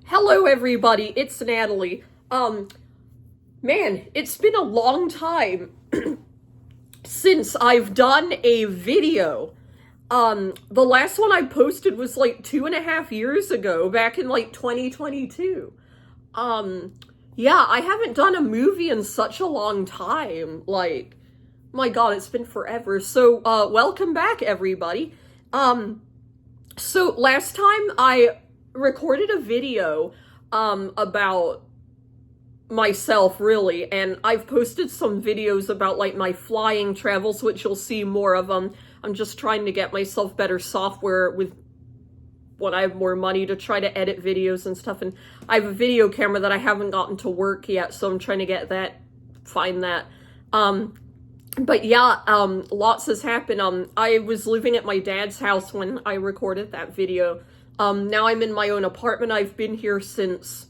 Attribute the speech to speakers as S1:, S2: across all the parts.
S1: Hello everybody, it's Natalie. Man, it's been a long time since I've done a video. The last one I posted was like 2.5 years ago, back in like 2022. Yeah, I haven't done a movie in such a long time. Like, my God, it's been forever. So, welcome back everybody. So last time I recorded a video about myself, really, and I've posted some videos about like my flying travels, which you'll see more of them. I'm just trying to get myself better software with when I have more money to try to edit videos and stuff, and I have a video camera that I haven't gotten to work yet, so I'm trying to get that, find that. But yeah, lots has happened. I was living at my dad's house when I recorded that video. Now I'm in my own apartment. I've been here since,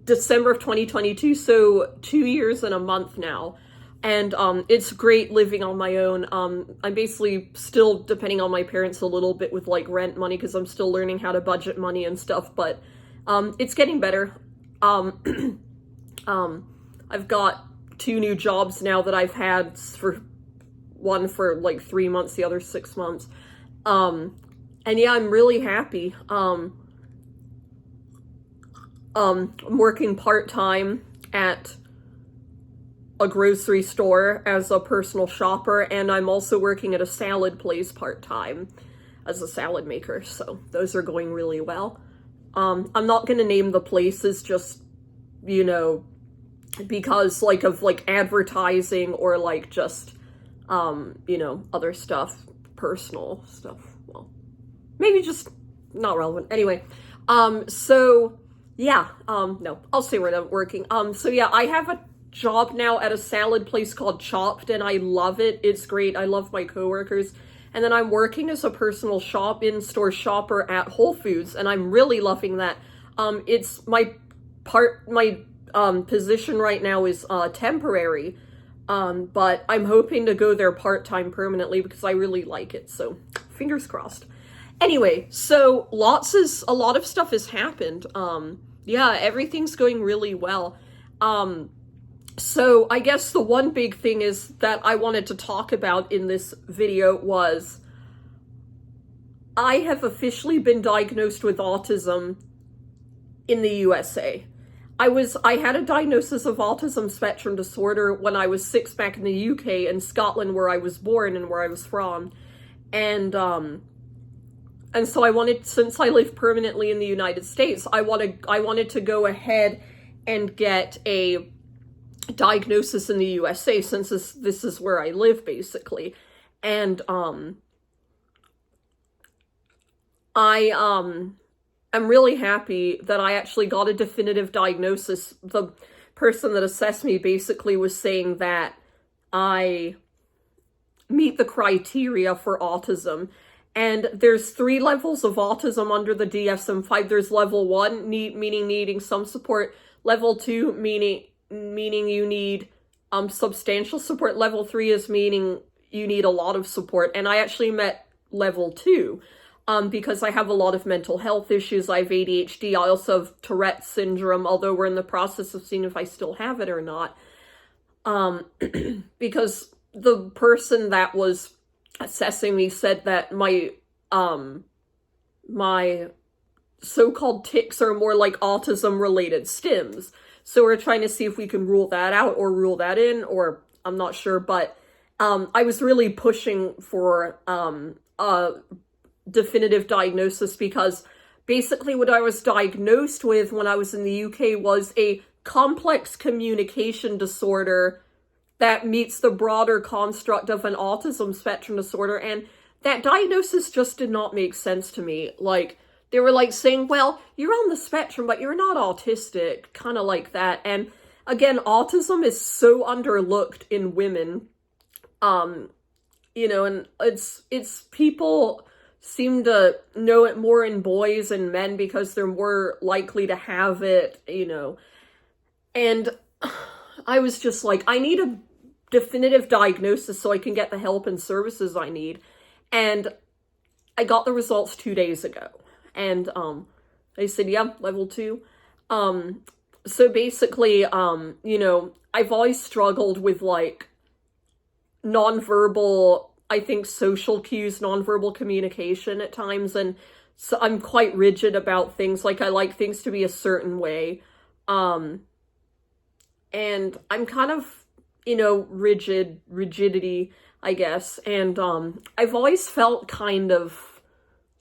S1: December of 2022, so 2 years and a month now. And, it's great living on my own. I'm basically still depending on my parents a little bit with, like, rent money, because I'm still learning how to budget money and stuff, but, it's getting better. I've got 2 new jobs now that I've had, one for like 3 months, the other 6 months. And yeah, I'm really happy. I'm working part-time at a grocery store as a personal shopper, and I'm also working at a salad place part-time as a salad maker, so those are going really well. I'm not gonna name the places, just, you know, because like of like advertising or like just you know, other stuff, personal stuff. Well, maybe just not relevant. Anyway, so yeah, no, I'll say where I'm working. So yeah, I have a job now at a salad place called Chopped, and I love it. It's great. I love my coworkers. And then I'm working as a personal in-store shopper at Whole Foods, and I'm really loving that. It's my position right now is temporary, but I'm hoping to go there part-time permanently because I really like it, so fingers crossed. Anyway, so a lot of stuff has happened. Yeah, everything's going really well. So I guess the one big thing is that I wanted to talk about in this video was I have officially been diagnosed with autism in the USA. I had a diagnosis of autism spectrum disorder when I was 6 back in the UK, in Scotland, where I was born and where I was from. And so since I live permanently in the United States, I wanted to go ahead and get a diagnosis in the USA, since this is where I live, basically. And I'm really happy that I actually got a definitive diagnosis. The person that assessed me basically was saying that I meet the criteria for autism. And there's 3 levels of autism under the DSM-5. There's level 1, meaning needing some support. Level 2, meaning you need substantial support. Level 3 is meaning you need a lot of support. And I actually met level 2. Because I have a lot of mental health issues. I have ADHD. I also have Tourette's syndrome, although we're in the process of seeing if I still have it or not. Because the person that was assessing me said that my so-called tics are more like autism-related stims. So we're trying to see if we can rule that out or rule that in, or I'm not sure. But I was really pushing for a definitive diagnosis, because basically what I was diagnosed with when I was in the UK was a complex communication disorder that meets the broader construct of an autism spectrum disorder, and that diagnosis just did not make sense to me. Like, they were like saying, well, you're on the spectrum, but you're not autistic, kind of like that. And again, autism is so underlooked in women, you know, and it's people seem to know it more in boys and men because they're more likely to have it, you know. And I was just like, I need a definitive diagnosis so I can get the help and services I need. And I got the results 2 days ago. And I said, yeah, level 2. So basically, you know, I've always struggled with like nonverbal, I think social cues, nonverbal communication at times, and so I'm quite rigid about things. Like I like things to be a certain way. Um, and I'm kind of, you know, rigidity, I guess. And I've always felt kind of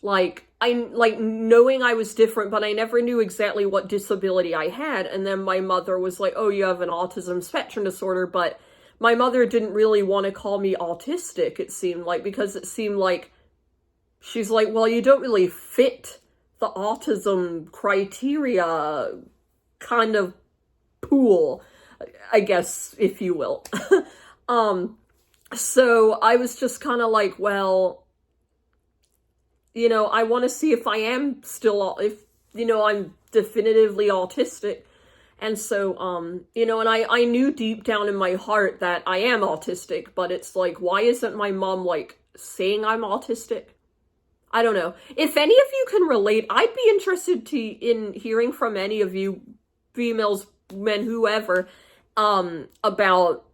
S1: like I like knowing I was different, but I never knew exactly what disability I had. And then my mother was like, "Oh, you have an autism spectrum disorder," but my mother didn't really want to call me autistic, it seemed like, because it seemed like she's like, "Well, you don't really fit the autism criteria kind of pool, I guess, if you will." um so I was just kind of like, well, you know, I want to see if I am still, if, you know, I'm definitively autistic. And so, you know, and I knew deep down in my heart that I am autistic, but it's like, why isn't my mom, like, saying I'm autistic? I don't know. If any of you can relate, I'd be interested in hearing from any of you, females, men, whoever, about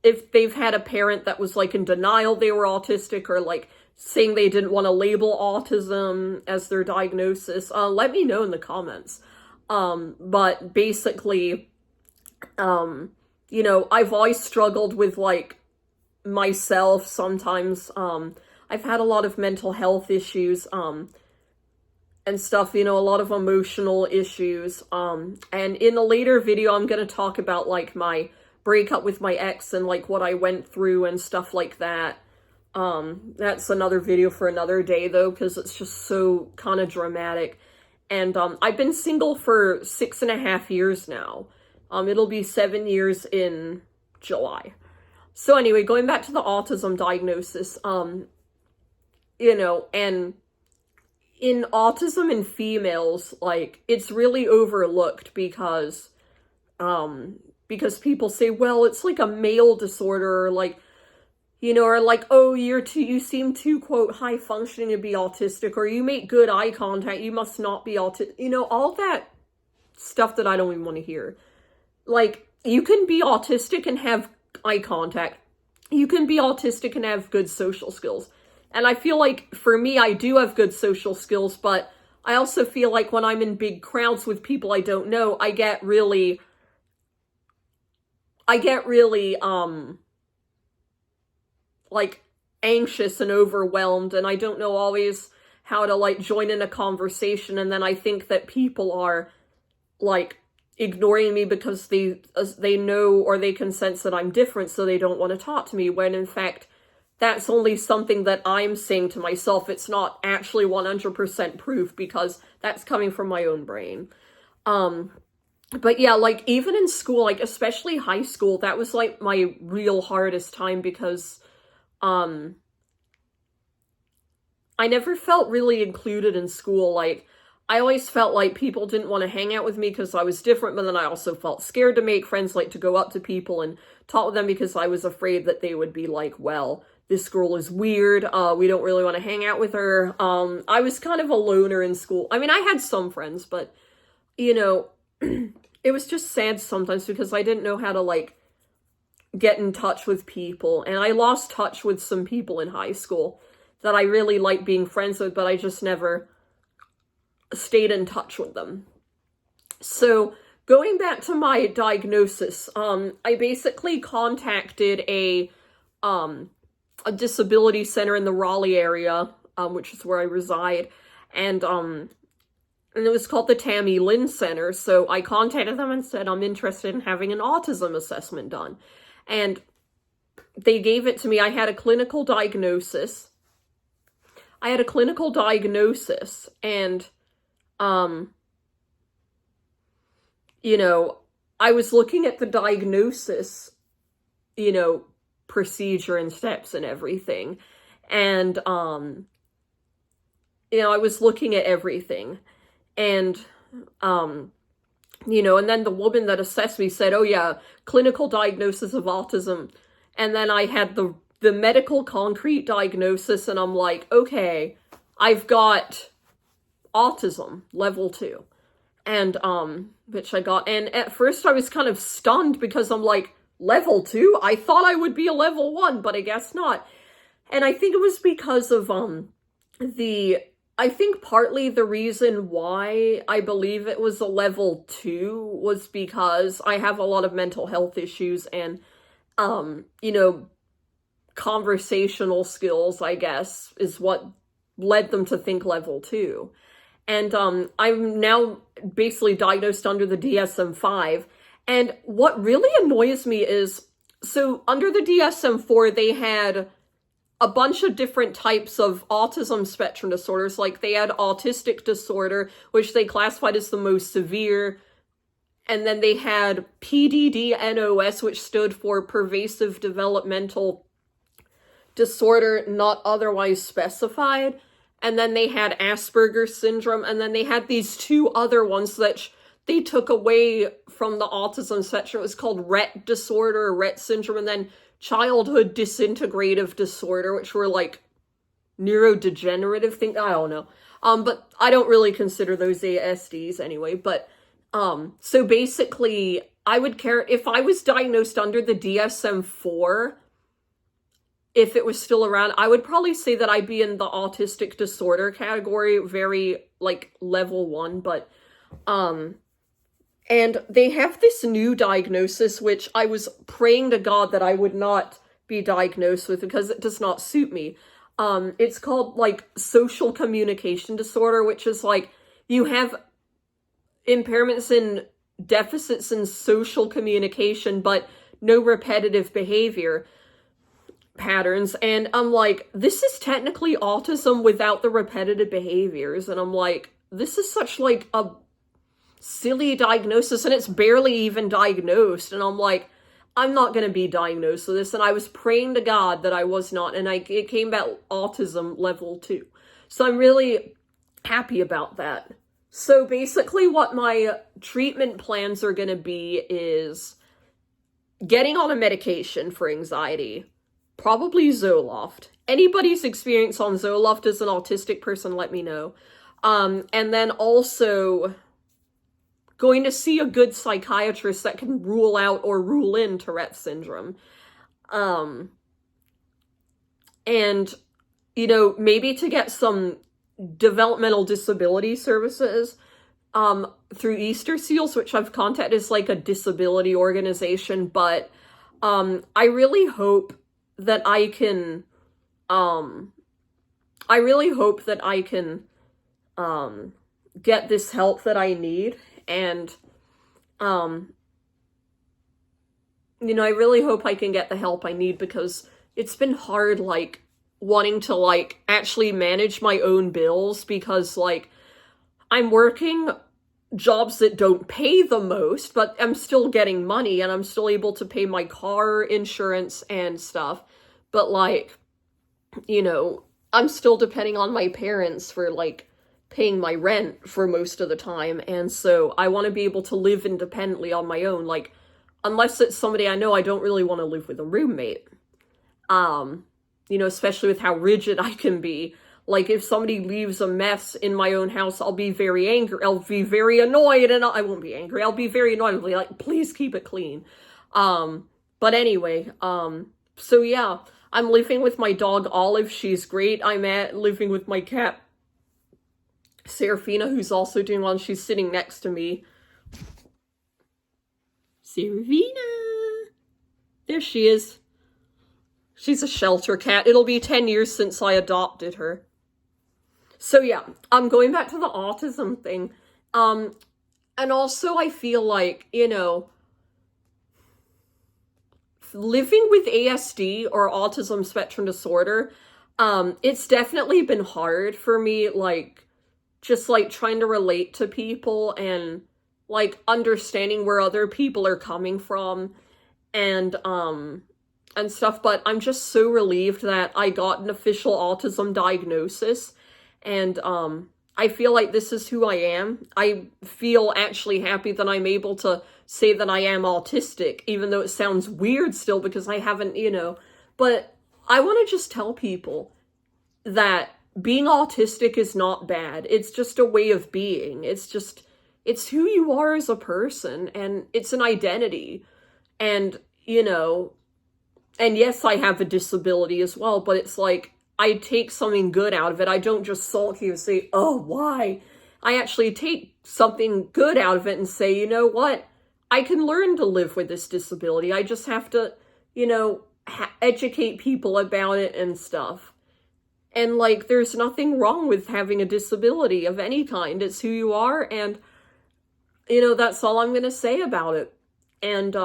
S1: if they've had a parent that was, like, in denial they were autistic, or, like, saying they didn't want to label autism as their diagnosis. Let me know in the comments. But basically, you know, I've always struggled with, like, myself sometimes. I've had a lot of mental health issues, and stuff, you know, a lot of emotional issues. And in a later video, I'm going to talk about, like, my breakup with my ex and, like, what I went through and stuff like that. That's another video for another day, though, because it's just so kind of dramatic. And I've been single for 6.5 years now. It'll be 7 years in July. So anyway, going back to the autism diagnosis, you know, and in autism in females, like, it's really overlooked because people say, well, it's like a male disorder, or like, you know, or like, oh, you seem too, quote, high functioning to be autistic, or you make good eye contact, you must not be autistic. You know, all that stuff that I don't even want to hear. Like, you can be autistic and have eye contact. You can be autistic and have good social skills. And I feel like, for me, I do have good social skills, but I also feel like when I'm in big crowds with people I don't know, I get really, like, anxious and overwhelmed, and I don't know always how to, like, join in a conversation, and then I think that people are, like, ignoring me because they know, or they can sense that I'm different, so they don't want to talk to me, when in fact, that's only something that I'm saying to myself. It's not actually 100% proof, because that's coming from my own brain. But yeah, like, even in school, like, especially high school, that was, like, my real hardest time, because I never felt really included in school. Like, I always felt like people didn't want to hang out with me because I was different, but then I also felt scared to make friends, like, to go up to people and talk with them, because I was afraid that they would be like, well, this girl is weird, we don't really want to hang out with her. I was kind of a loner in school. I mean, I had some friends, but, you know, it was just sad sometimes, because I didn't know how to, like, get in touch with people, and I lost touch with some people in high school that I really liked being friends with, but I just never stayed in touch with them. So, going back to my diagnosis, I basically contacted a disability center in the Raleigh area, which is where I reside, and it was called the Tammy Lynn Center. So I contacted them and said, I'm interested in having an autism assessment done. And they gave it to me. I had a clinical diagnosis. And, you know, I was looking at the diagnosis, you know, procedure and steps and everything. And, you know, I was looking at everything. And, you know, and then the woman that assessed me said, oh yeah, clinical diagnosis of autism. And then I had the medical concrete diagnosis, and I'm like, okay, I've got autism level 2. And, which I got, and at first I was kind of stunned because I'm like, level 2? I thought I would be a level 1, but I guess not. And I think it was because of, I think partly the reason why I believe it was a level 2 was because I have a lot of mental health issues and, you know, conversational skills, I guess, is what led them to think level 2. And I'm now basically diagnosed under the DSM-5. And what really annoys me is, so under the DSM-4, they had a bunch of different types of autism spectrum disorders. Like they had autistic disorder, which they classified as the most severe. And then they had PDD-NOS, which stood for pervasive developmental disorder not otherwise specified. And then they had Asperger's syndrome, and then they had these 2 other ones that they took away from the autism spectrum. It was called Rett disorder, or Rett syndrome, and then childhood disintegrative disorder, which were like neurodegenerative things. I don't know. But I don't really consider those ASDs anyway. But so basically, I would care if I was diagnosed under the DSM-4. If it was still around, I would probably say that I'd be in the autistic disorder category, very, like, level 1, but, and they have this new diagnosis, which I was praying to God that I would not be diagnosed with because it does not suit me. It's called, like, social communication disorder, which is, like, you have impairments and deficits in social communication, but no repetitive behavior patterns. And I'm like, this is technically autism without the repetitive behaviors. And I'm like, this is such like a silly diagnosis, and it's barely even diagnosed. And I'm like, I'm not going to be diagnosed with this. And I was praying to God that I was not. And it came back autism level 2. So I'm really happy about that. So basically what my treatment plans are going to be is getting on a medication for anxiety. Probably Zoloft. Anybody's experience on Zoloft as an autistic person, let me know. And then also going to see a good psychiatrist that can rule out or rule in Tourette syndrome. And, you know, maybe to get some developmental disability services through Easter Seals, which I've contacted as like a disability organization. But I really hope that I can, get this help that I need. And, you know, I really hope I can get the help I need because it's been hard, like, wanting to, like, actually manage my own bills because, like, I'm working jobs that don't pay the most, but I'm still getting money and I'm still able to pay my car insurance and stuff. But, like, you know, I'm still depending on my parents for, like, paying my rent for most of the time. And so I want to be able to live independently on my own. Like, unless it's somebody I know, I don't really want to live with a roommate. You know, especially with how rigid I can be. Like, if somebody leaves a mess in my own house, I'll be very angry. I'll be very annoyed, and I won't be angry. I'll be very annoyed. I'll be like, please keep it clean. But anyway, so yeah, I'm living with my dog, Olive. She's great. I'm living with my cat, Serafina, who's also doing well. She's sitting next to me. Serafina! There she is. She's a shelter cat. It'll be 10 years since I adopted her. So yeah, I'm going back to the autism thing. And also I feel like, you know, living with ASD or autism spectrum disorder, it's definitely been hard for me, like, just like trying to relate to people and like understanding where other people are coming from and stuff. But I'm just so relieved that I got an official autism diagnosis. And I feel like this is who I am. I feel actually happy that I'm able to say that I am autistic, even though it sounds weird still because I haven't, you know. But I want to just tell people that being autistic is not bad. It's just a way of being. It's who you are as a person, and it's an identity. And, you know, and yes, I have a disability as well, but it's like, I take something good out of it. I don't just sulk here and say, oh, why? I actually take something good out of it and say, you know what? I can learn to live with this disability. I just have to, you know, educate people about it and stuff. And, like, there's nothing wrong with having a disability of any kind. It's who you are, and, you know, that's all I'm going to say about it. And,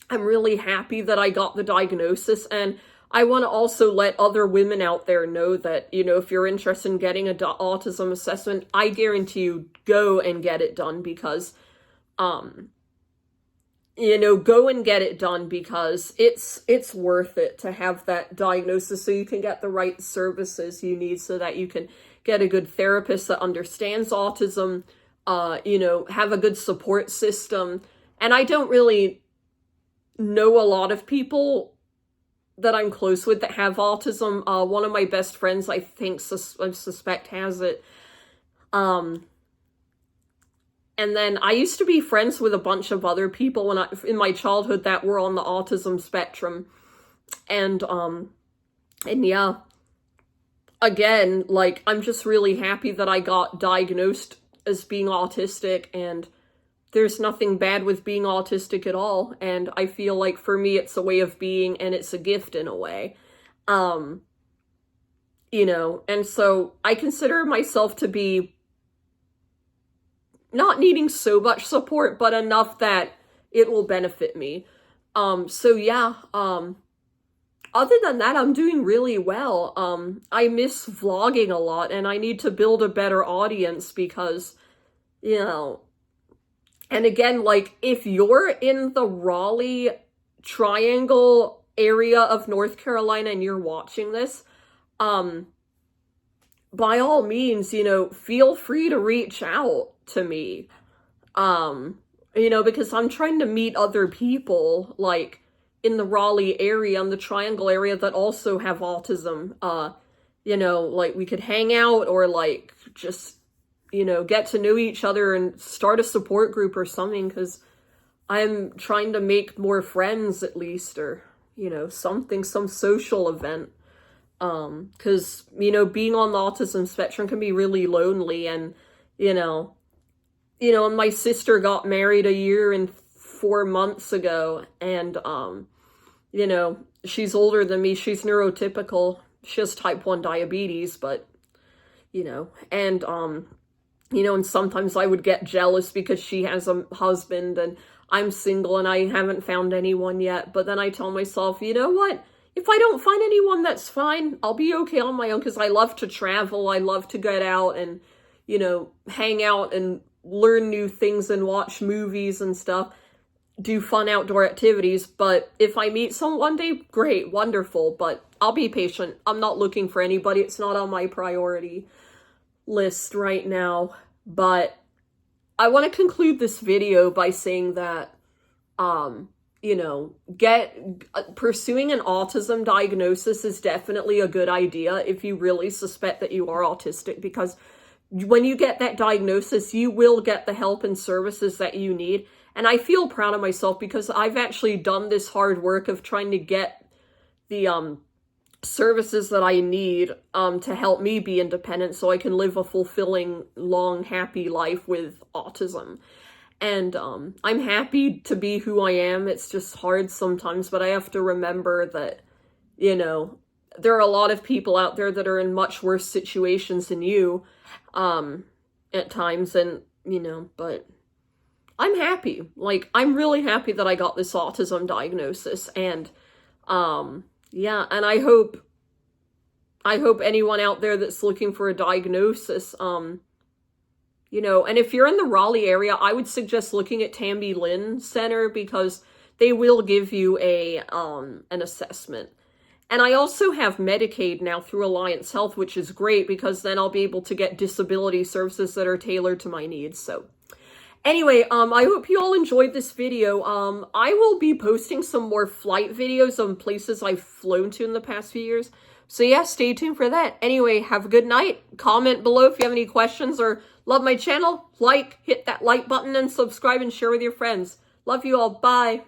S1: I'm really happy that I got the diagnosis, and I want to also let other women out there know that, you know, if you're interested in getting an autism assessment, I guarantee you, go and get it done, because, you know, go and get it done, because it's worth it to have that diagnosis so you can get the right services you need, so that you can get a good therapist that understands autism, you know, have a good support system. And I don't really know a lot of people that I'm close with that have autism. One of my best friends, I think, I suspect has it. And then I used to be friends with a bunch of other people in my childhood that were on the autism spectrum. And yeah, again, like, I'm just really happy that I got diagnosed as being autistic, and there's nothing bad with being autistic at all. And I feel like for me, it's a way of being, and it's a gift in a way. You know, and so I consider myself to be not needing so much support, but enough that it will benefit me. So yeah, other than that, I'm doing really well. I miss vlogging a lot, and I need to build a better audience, because, you know, and again, like, if you're in the Raleigh Triangle area of North Carolina and you're watching this, by all means, you know, feel free to reach out to me. You know, because I'm trying to meet other people, like, in the Raleigh area, in the Triangle area, that also have autism. You know, like, we could hang out, or, like, just, you know, get to know each other and start a support group or something, because I'm trying to make more friends, at least, or, you know, something, some social event. Because, you know, being on the autism spectrum can be really lonely, and, you know, and my sister got married 1 year and 4 months ago, and, you know, she's older than me. She's neurotypical. She has type 1 diabetes, but, you know, and, you know, and sometimes I would get jealous because she has a husband and I'm single and I haven't found anyone yet. But then I tell myself, you know what? If I don't find anyone, that's fine. I'll be okay on my own, because I love to travel. I love to get out and, you know, hang out and learn new things and watch movies and stuff, do fun outdoor activities. But if I meet someone one day, great, wonderful. But I'll be patient. I'm not looking for anybody. It's not on my priority list right now. But I want to conclude this video by saying that, you know, pursuing an autism diagnosis is definitely a good idea if you really suspect that you are autistic, because when you get that diagnosis, you will get the help and services that you need. And I feel proud of myself, because I've actually done this hard work of trying to get the services that I need to help me be independent, so I can live a fulfilling, long, happy life with autism. And I'm happy to be who I am. It's just hard sometimes, but I have to remember that, you know, there are a lot of people out there that are in much worse situations than you at times, and, you know, but I'm happy. Like, I'm really happy that I got this autism diagnosis, and yeah, and I hope anyone out there that's looking for a diagnosis, you know, and if you're in the Raleigh area, I would suggest looking at Tammy Lynn Center, because they will give you an assessment. And I also have Medicaid now through Alliance Health, which is great, because then I'll be able to get disability services that are tailored to my needs. So anyway, I hope you all enjoyed this video. I will be posting some more flight videos on places I've flown to in the past few years. So yeah, stay tuned for that. Anyway, have a good night. Comment below if you have any questions or love my channel. Like, hit that like button and subscribe and share with your friends. Love you all. Bye.